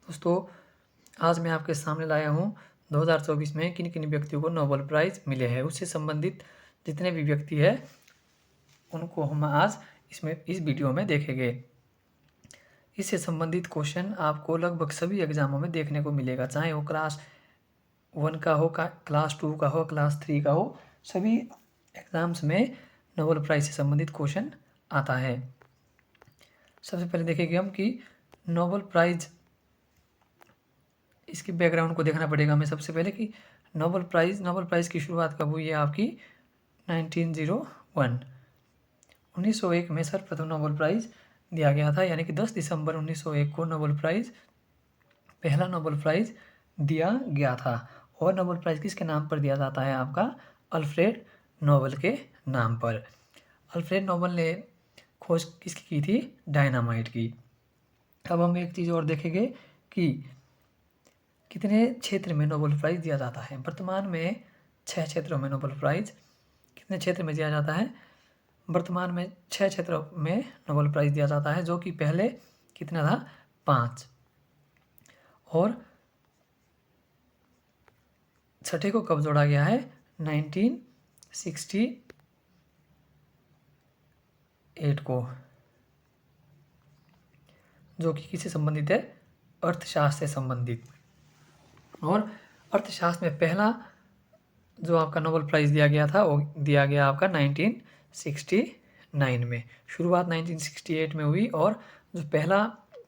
दोस्तों, आज मैं आपके सामने लाया हूँ 2024 में किन किन व्यक्तियों को नोबेल प्राइज़ मिले हैं। उससे संबंधित जितने भी व्यक्ति हैं उनको हम आज इस वीडियो में देखेंगे। इससे संबंधित क्वेश्चन आपको लगभग सभी एग्जामों में देखने को मिलेगा, चाहे वो क्लास 1 का हो, क्लास 2 का हो, क्लास 3 का हो। सभी एग्जाम्स में नोबेल प्राइज़ से संबंधित क्वेश्चन आता है। सबसे पहले देखेंगे हम कि नोबेल प्राइज़, इसके बैकग्राउंड को देखना पड़ेगा हमें सबसे पहले कि नोबेल प्राइज़ की शुरुआत कब हुई है आपकी 1901 1901 में सर्वप्रथम नोबेल प्राइज़ दिया गया था, यानी कि 10 दिसंबर 1901 को पहला नोबेल प्राइज़ दिया गया था। और नोबेल प्राइज़ किसके नाम पर दिया जाता है? आपका अल्फ्रेड नोबेल के नाम पर। अल्फ्रेड नोबेल ने खोज किसकी की थी? डायनामाइट की। अब हम एक चीज़ और देखेंगे कि कितने क्षेत्र में नोबेल प्राइज़ दिया जाता है। वर्तमान में 6 क्षेत्रों में नोबेल प्राइज़ कितने क्षेत्र में दिया जाता है? वर्तमान में 6 क्षेत्रों में नोबेल प्राइज़ दिया जाता है, जो कि पहले कितना था? 5। और छठे को कब जोड़ा गया है? 1968 को, जो कि किससे संबंधित है? अर्थशास्त्र से संबंधित। और अर्थशास्त्र में पहला जो आपका नोबेल प्राइज़ दिया गया था वो दिया गया आपका 1969 में। शुरुआत 1968 में हुई और जो पहला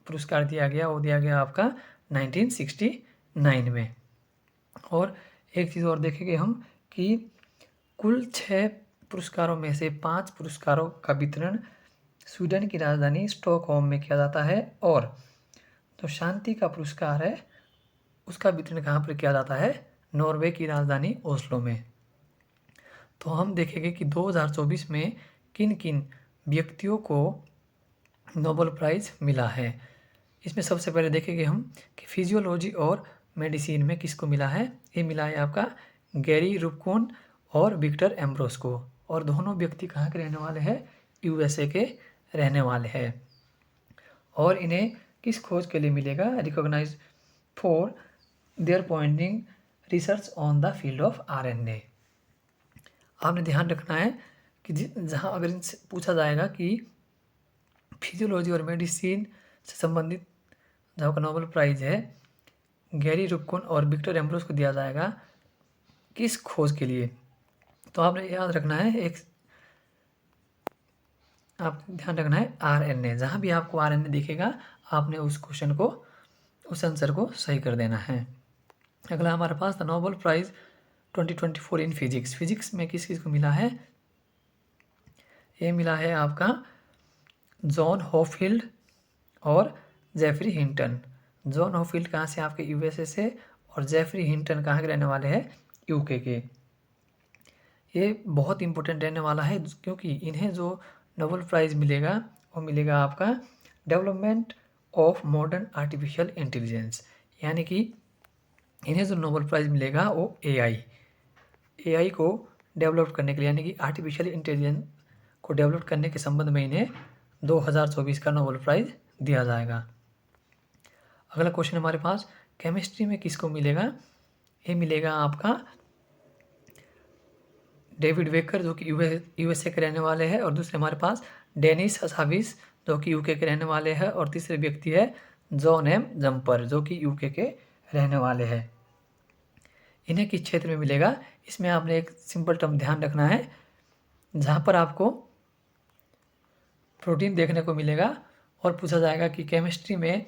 पुरस्कार दिया गया वो दिया गया आपका 1969 में। और एक चीज़ और देखेंगे हम कि कुल 6 पुरस्कारों में से 5 पुरस्कारों का वितरण स्वीडन की राजधानी स्टॉकहोम में किया जाता है, और जो शांति का पुरस्कार है उसका वितरण कहाँ पर किया जाता है? नॉर्वे की राजधानी ओस्लो में। तो हम देखेंगे कि 2024 में किन किन व्यक्तियों को नोबेल प्राइज़ मिला है। इसमें सबसे पहले देखेंगे हम कि फिजियोलॉजी और मेडिसिन में किसको मिला है। ये मिला है आपका गैरी रुपकॉन और विक्टर एम्ब्रोस को, और दोनों व्यक्ति कहाँ के रहने वाले हैं? यूएसए के रहने वाले हैं। और इन्हें किस खोज के लिए मिलेगा? Recognise for their pointing research on the field of RNA. आपने ध्यान रखना है कि जहाँ अगर इनसे पूछा जाएगा कि फिजियोलॉजी और मेडिसिन से संबंधित जो का नोबेल प्राइज़ है गैरी रुपकॉन और विक्टर एम्ब्रोस को दिया जाएगा किस खोज के लिए, तो आपने याद रखना है, आप ध्यान रखना है आरएनए। जहाँ भी आपको आरएनए दिखेगा आपने उस क्वेश्चन को, उस आंसर को सही कर देना है। अगला हमारे पास था Nobel prize 2024 in physics. Physics में किस किस को मिला है? ये मिला है आपका जॉन हॉपफील्ड और जेफरी हिंटन। जॉन हॉपफील्ड कहाँ से? आपके यूएसए से। और जेफरी हिंटन कहाँ के रहने वाले हैं? यूके के। ये बहुत इंपॉर्टेंट रहने वाला है क्योंकि इन्हें जो नोबेल प्राइज़ मिलेगा वो मिलेगा आपका development of modern artificial intelligence, यानी कि इन्हें जो नोबेल प्राइज़ मिलेगा वो एआई को डेवलप करने के लिए, यानी कि आर्टिफिशियल इंटेलिजेंस को डेवलप करने के संबंध में इन्हें 2024 का नोबेल प्राइज़ दिया जाएगा। अगला क्वेश्चन हमारे पास केमिस्ट्री में किसको मिलेगा? ये मिलेगा आपका डेविड वेकर, जो कि यूएसए के रहने वाले हैं। और दूसरे हमारे पास डेनिस हसाविस, जो कि यूके के रहने वाले हैं। और तीसरे व्यक्ति है जॉन एम जम्पर, जो कि यूके के रहने वाले हैं। इन्हें किस क्षेत्र में मिलेगा? इसमें आपने एक सिंपल टर्म ध्यान रखना है, जहाँ पर आपको प्रोटीन देखने को मिलेगा और पूछा जाएगा कि केमिस्ट्री में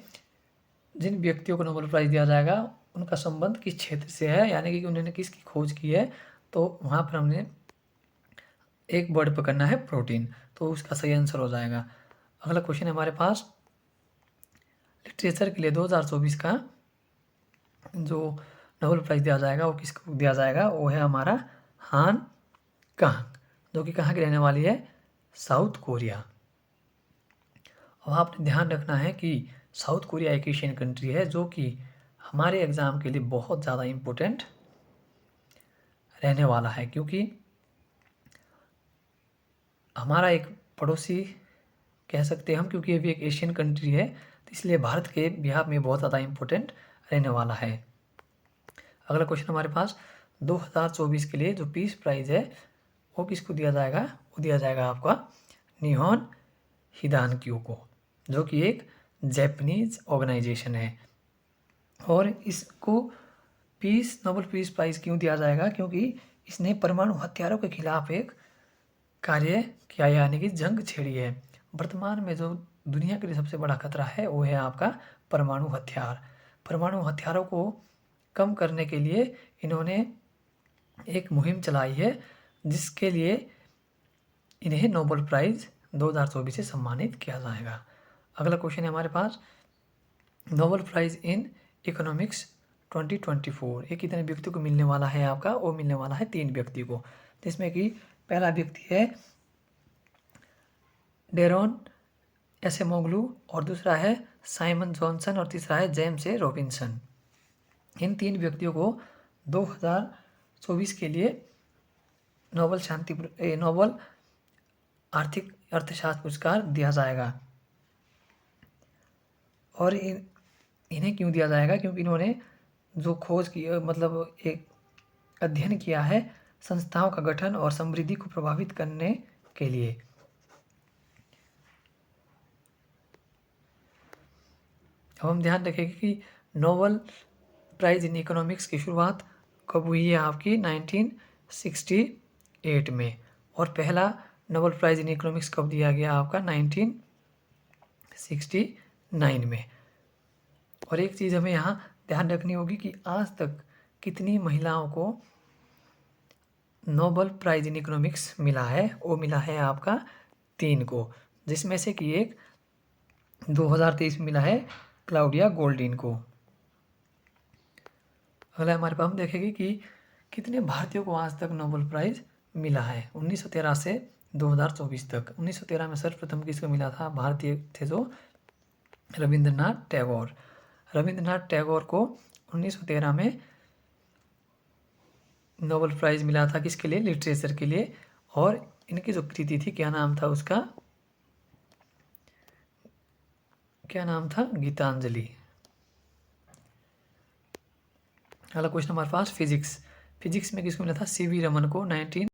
जिन व्यक्तियों को नोबेल प्राइज़ दिया जाएगा उनका संबंध किस क्षेत्र से है, यानी कि उन्होंने किसकी खोज की है। तो वहाँ पर हमने एक वर्ड पकड़ना है प्रोटीन, तो उसका सही आंसर हो जाएगा। अगला क्वेश्चन है हमारे पास लिटरेचर के लिए 2024 का जो नोबेल प्राइज़ दिया जाएगा वो किसको दिया जाएगा? वो है हमारा हान कांग, जो कि कहाँ की रहने वाली है? South Korea. अब आपने ध्यान रखना है कि साउथ कोरिया एक एशियन कंट्री है जो कि हमारे एग्ज़ाम के लिए बहुत ज़्यादा इम्पोर्टेंट रहने वाला है, क्योंकि हमारा एक पड़ोसी कह सकते हैं हम, क्योंकि ये भी एक एशियन कंट्री है तो इसलिए भारत के बिहाफ में बहुत ज़्यादा इम्पोर्टेंट रहने वाला है। अगला क्वेश्चन हमारे पास 2024 के लिए जो पीस प्राइज़ है वो किसको दिया जाएगा? वो दिया जाएगा आपका निहोन हिदानक्यू को, जो कि एक जैपनीज ऑर्गेनाइजेशन है। और इसको नोबेल पीस प्राइज़ क्यों दिया जाएगा? क्योंकि इसने परमाणु हथियारों के खिलाफ एक कार्य किया, यानी कि जंग छेड़ी है। वर्तमान में जो दुनिया के लिए सबसे बड़ा खतरा है वो है आपका परमाणु हथियार। परमाणु हथियारों को कम करने के लिए इन्होंने एक मुहिम चलाई है, जिसके लिए इन्हें नोबेल प्राइज़ 2024 से सम्मानित किया जाएगा। अगला क्वेश्चन है हमारे पास, नोबेल प्राइज़ इन इकोनॉमिक्स 2024 ये कितने व्यक्ति को मिलने वाला है? आपका वो मिलने वाला है 3 व्यक्ति को, जिसमें कि पहला व्यक्ति है डेरोन एसेमोग्लू और दूसरा है साइमन जॉनसन और तीसरा है जेम्स ए रॉबिन्सन। इन 3 व्यक्तियों को 2024 के लिए नोबेल आर्थिक अर्थशास्त्र पुरस्कार दिया जाएगा। और इन्हें क्यों दिया जाएगा? क्योंकि इन्होंने जो खोज की, मतलब एक अध्ययन किया है संस्थाओं का गठन और समृद्धि को प्रभावित करने के लिए। अब हम ध्यान रखेंगे कि नोबेल प्राइज़ इन इकोनॉमिक्स की शुरुआत कब हुई है? आपकी 1968 में। और पहला नोबेल प्राइज़ इन इकोनॉमिक्स कब दिया गया? आपका 1969 में। और एक चीज़ हमें यहाँ ध्यान रखनी होगी कि आज तक कितनी महिलाओं को नोबेल प्राइज़ इन इकोनॉमिक्स मिला है? वो मिला है आपका 3 को, जिसमें से कि एक 2023 में मिला है क्लाउडिया गोल्डिन को। अगला हमारे पास हम देखेंगे कि कितने भारतीयों को आज तक नोबेल प्राइज़ मिला है 1913 से 2024 तक। 1913 में सर्वप्रथम किसको मिला था? भारतीय थे जो रविंद्रनाथ टैगोर। रविंद्रनाथ टैगोर को 1913 में नोबेल प्राइज़ मिला था, किसके लिए? लिटरेचर के लिए। और इनकी जो कृति थी, क्या नाम था उसका? क्या नाम था? गीतांजलि। अगला क्वेश्चन हमारे पास फिजिक्स में किसको मिला था? सीवी रमन को